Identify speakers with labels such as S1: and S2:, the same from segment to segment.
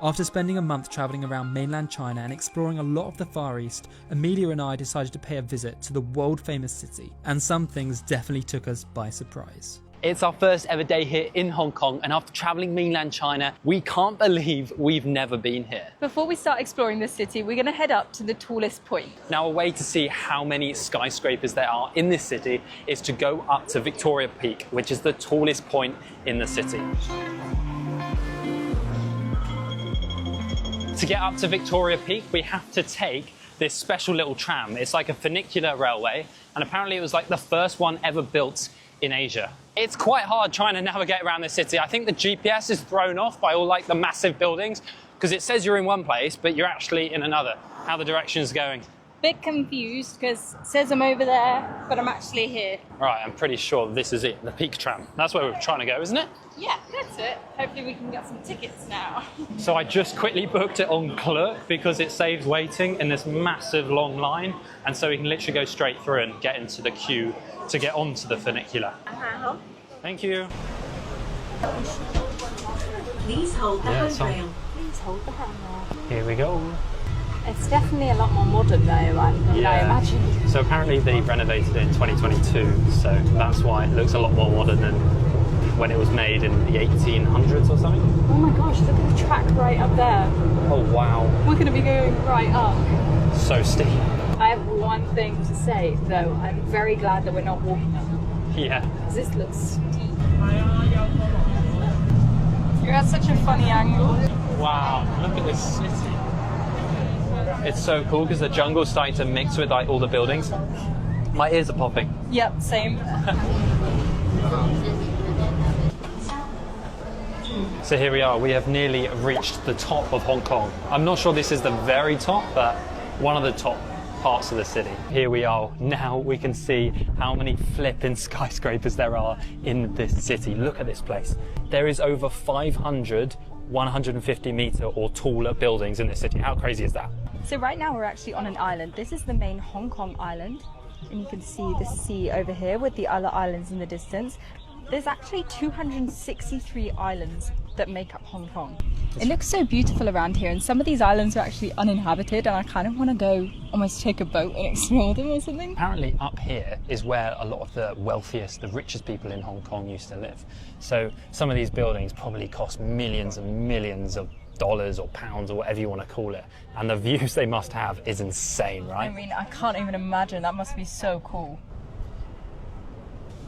S1: After spending a month travelling around mainland China and exploring a lot of the Far East, Emilia and I decided to pay a visit to the world-famous city, and some things definitely took us by surprise.
S2: It's our first ever day here in Hong Kong, and after travelling mainland China, we can't believe we've never been here.
S3: Before we start exploring the city, we're going to head up to the tallest point.
S2: Now, a way to see how many skyscrapers there are in this city is to go up to Victoria Peak, which is the tallest point in the city. To get up to Victoria Peak, we have to take this special little tram. It's like a funicular railway, and apparently it was like the first one ever built in Asia. It's quite hard trying to navigate around this city. I think the GPS is thrown off by all like the massive buildings because it says you're in one place, but you're actually in another. How the direction's going.
S3: Bit confused because it says I'm over there, but I'm actually here.
S2: Right, I'm pretty sure this is it, the Peak tram. That's where we're trying to go, isn't it?
S3: Yeah, that's it. Hopefully we can get some tickets now.
S2: So I just quickly booked it on Klook because it saves waiting in this massive long line, and so we can literally go straight through and get into the queue to get onto the funicular. Thank you.
S4: Please hold the handrail.
S3: Please hold the handrail.
S2: Here we go.
S3: It's definitely a lot more modern though, than I imagined.
S2: So apparently they renovated it in 2022, so that's why it looks a lot more modern than when it was made in the 1800s or something.
S3: Oh my gosh, look at the track right up there.
S2: Oh wow.
S3: We're going to be going right up.
S2: So steep.
S3: I have one thing to say though, I'm very glad that we're not walking up.
S2: Yeah.
S3: Because this looks steep. You're at such a funny angle.
S2: Wow, look at this city. It's so cool because the jungle's starting to mix with like all the buildings. My ears are popping.
S3: Yep, same.
S2: So here we are, we have nearly reached the top of Hong Kong. I'm not sure this is the very top, but one of the top parts of the city. Here we are, now we can see how many flipping skyscrapers there are in this city. Look at this place. There is over 500 150 metre or taller buildings in this city. How crazy is that?
S3: So right now we're actually on an island. This is the main Hong Kong island. And you can see the sea over here with the other islands in the distance. There's actually 263 islands that make up Hong Kong. It looks so beautiful around here, and some of these islands are actually uninhabited, and I kind of want to go almost take a boat and explore them or something.
S2: Apparently up here is where a lot of the wealthiest, the richest people in Hong Kong used to live. So some of these buildings probably cost millions and millions of dollars or pounds or whatever you want to call it, and the views they must have is insane, right?
S3: I mean, I can't even imagine. That must be so cool.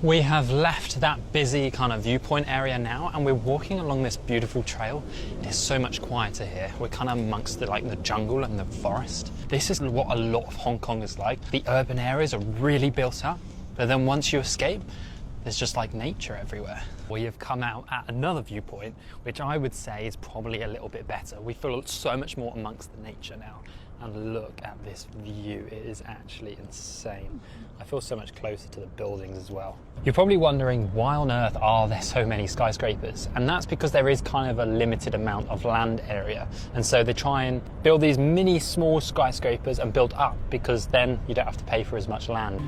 S2: We have left that busy kind of viewpoint area now, and we're walking along this beautiful trail. It is so much quieter here. We're kind of amongst the jungle and the forest. This is what a lot of Hong Kong is like. The urban areas are really built up, but then once you escape, there's just like nature everywhere. We have come out at another viewpoint, which I would say is probably a little bit better. We feel so much more amongst the nature now. And look at this view, it is actually insane. I feel so much closer to the buildings as well. You're probably wondering why on earth are there so many skyscrapers? And that's because there is kind of a limited amount of land area. And so they try and build these mini small skyscrapers and build up, because then you don't have to pay for as much land.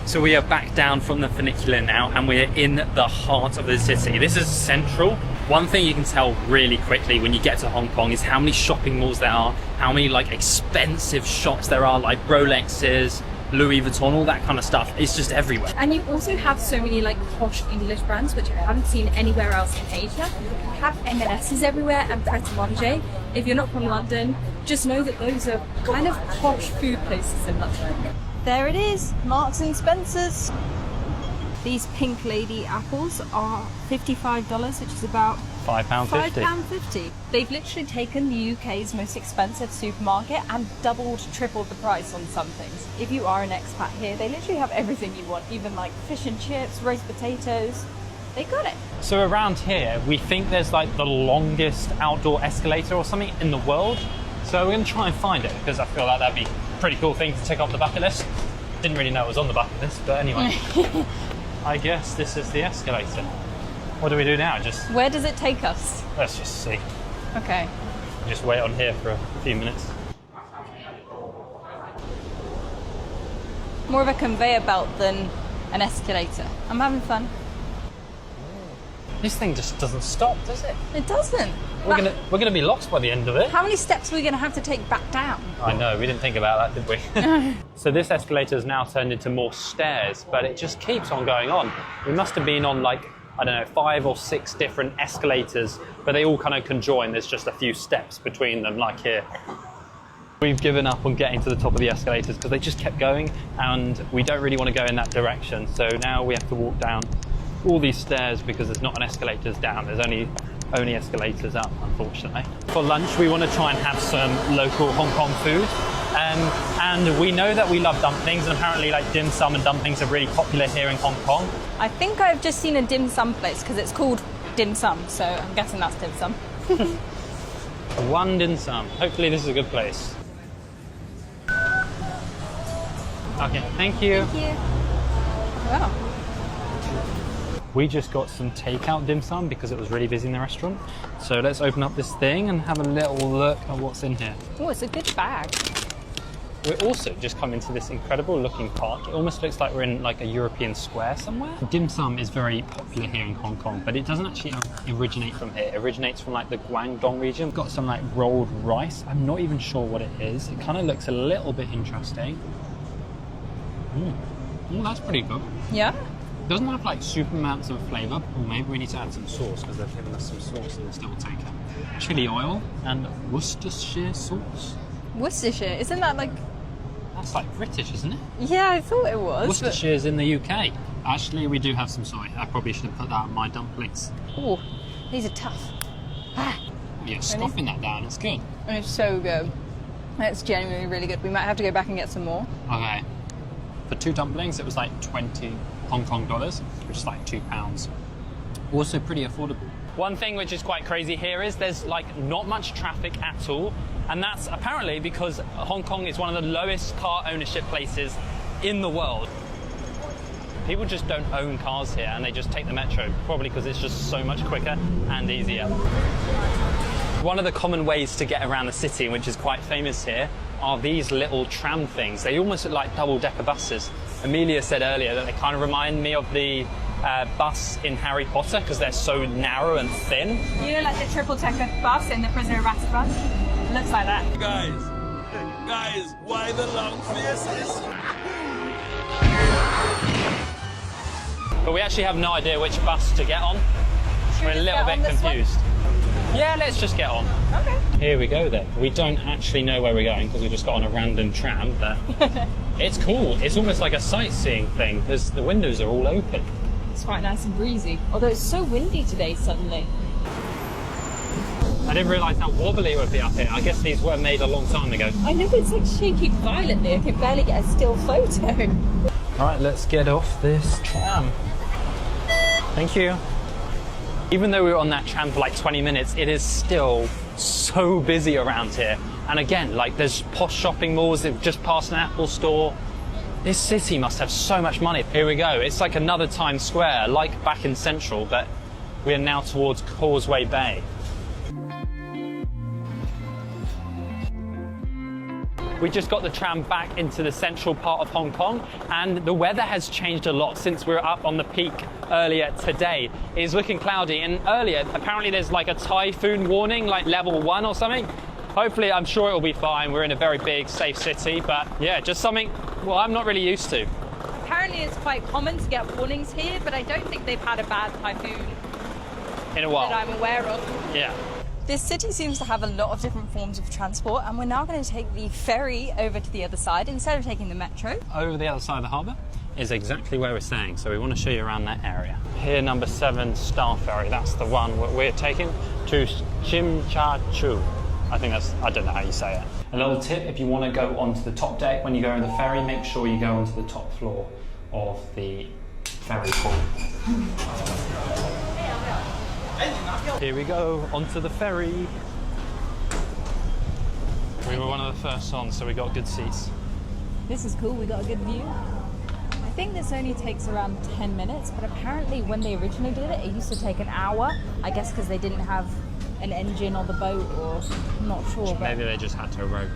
S2: So we are back down from the funicular now, and we're in the heart of the city. This is central. One thing you can tell really quickly when you get to Hong Kong is how many shopping malls there are, how many like expensive shops there are, like Rolexes, Louis Vuitton, all that kind of stuff. It's just everywhere.
S3: And you also have so many like posh English brands, which I haven't seen anywhere else in Asia. You have M&S's everywhere and Pret a Manger. If you're not from London, just know that those are kind of posh food places in London. There it is, Marks and Spencer's. These Pink Lady apples are $55, which is about
S2: £5.50.
S3: £5.50. They've literally taken the UK's most expensive supermarket and doubled, tripled the price on some things. If you are an expat here, they literally have everything you want, even like fish and chips, roast potatoes. They got it.
S2: So around here, we think there's like the longest outdoor escalator or something in the world. So we're going to try and find it, because I feel like that'd be a pretty cool thing to tick off the bucket list. Didn't really know it was on the bucket list, but anyway. I guess this is the escalator. What do we do now? Just
S3: Where does it take us?
S2: let's just see.
S3: Okay.
S2: Just wait on here for a few minutes.
S3: More of a conveyor belt than
S5: an escalator. I'm having fun.
S2: This thing just doesn't stop, does it?
S5: It doesn't.
S2: We're gonna be lost by the end of it.
S5: How many steps are we going to have to take back down?
S2: I know, we didn't think about that, did we? So this escalator has now turned into more stairs, but it just keeps on going on. We must have been on like, I don't know, 5 or 6 different escalators, but they all kind of conjoin. There's just a few steps between them, like here. We've given up on getting to the top of the escalators because they just kept going, and we don't really want to go in that direction. So now we have to walk down all these stairs because there's not an escalators down. There's only escalators up, unfortunately. For lunch, we want to try and have some local Hong Kong food. And we know that we love dumplings, and apparently like dim sum and dumplings are really popular here in Hong Kong.
S5: I think I've just seen a dim sum place because it's called dim sum, so I'm guessing that's dim sum.
S2: One dim sum. Hopefully this is a good place. Okay, thank you.
S5: Thank you. Wow.
S2: We just got some takeout dim sum because it was really busy in the restaurant. So let's open up this thing and have a little look at what's in here.
S5: Oh, it's a good bag.
S2: We're also just come into this incredible looking park. It almost looks like we're in like a European square somewhere. Dim sum is very popular here in Hong Kong, but it doesn't actually originate from here. It originates from like the Guangdong region. We've got some like rolled rice. I'm not even sure what it is. It kind of looks a little bit interesting. Oh, that's pretty good.
S5: Yeah?
S2: Doesn't have like super amounts of flavour, or maybe we need to add some sauce because they've given us some sauce in this double taker. Chili oil and Worcestershire sauce.
S5: Worcestershire, isn't that like...
S2: That's like British, isn't it?
S5: Yeah, I thought it was.
S2: Worcestershire's in the UK. Actually, we do have some soy. I probably should have put that on my dumplings.
S5: Oh, these are tough.
S2: Yeah, scoffing that down, it's good.
S5: And it's so good. It's genuinely really good. We might have to go back and get some more.
S2: Okay. For 2 dumplings, it was like 20 Hong Kong dollars, which is like £2. Also pretty affordable. One thing which is quite crazy here is there's like not much traffic at all, and that's apparently because Hong Kong is one of the lowest car ownership places in the world. People just don't own cars here and they just take the metro, probably because it's just so much quicker and easier. One of the common ways to get around the city, which is quite famous here, are these little tram things. They almost look like double-decker buses. Emilia said earlier that they kind of remind me of the bus in Harry Potter because they're so narrow and thin.
S5: You know, like the triple-decker bus in the Prisoner of Azkaban? It looks like that.
S6: Guys, why the long faces?
S2: But we actually have no idea which bus to get on. We're a little bit confused. Yeah, let's just get on.
S5: Okay.
S2: Here we go then. We don't actually know where we're going because we just got on a random tram, but it's cool. It's almost like a sightseeing thing because the windows are all open.
S5: It's quite nice and breezy. Although it's so windy today suddenly.
S2: I didn't realise how wobbly it would be up here. I guess these were made a long time ago.
S5: I know, it's like shaking violently. I can barely get a still photo.
S2: All right, let's get off this tram. Thank you. Even though we were on that tram for like 20 minutes, it is still so busy around here. And again, like there's posh shopping malls, they've just passed an Apple store. This city must have so much money. Here we go. It's like another Times Square, like back in Central, but we are now towards Causeway Bay. We just got the tram back into the central part of Hong Kong, and the weather has changed a lot since we were up on the peak earlier today. It's looking cloudy, and earlier apparently there's like a typhoon warning, like level 1 or something. Hopefully, I'm sure it'll be fine. We're in a very big, safe city, but yeah, just something, well, I'm not really used to.
S5: Apparently it's quite common to get warnings here, but I don't think they've had a bad typhoon
S2: In a while.
S5: that I'm aware of.
S2: Yeah.
S5: This city seems to have a lot of different forms of transport, and we're now going to take the ferry over to the other side instead of taking the metro.
S2: Over the other side of the harbour is exactly where we're staying, so we want to show you around that area. Pier number 7 Star Ferry, that's the one we're taking to Chim Cha Chu. I don't know how you say it. A little tip, if you want to go onto the top deck when you go on the ferry, make sure you go onto the top floor of the ferry pool. Here we go, onto the ferry. We were one of the first on, so we got good seats.
S5: This is cool, we got a good view. I think this only takes around 10 minutes, but apparently when they originally did it, it used to take an hour. I guess because they didn't have an engine on the boat, or I'm not sure. But
S2: maybe they just had to row.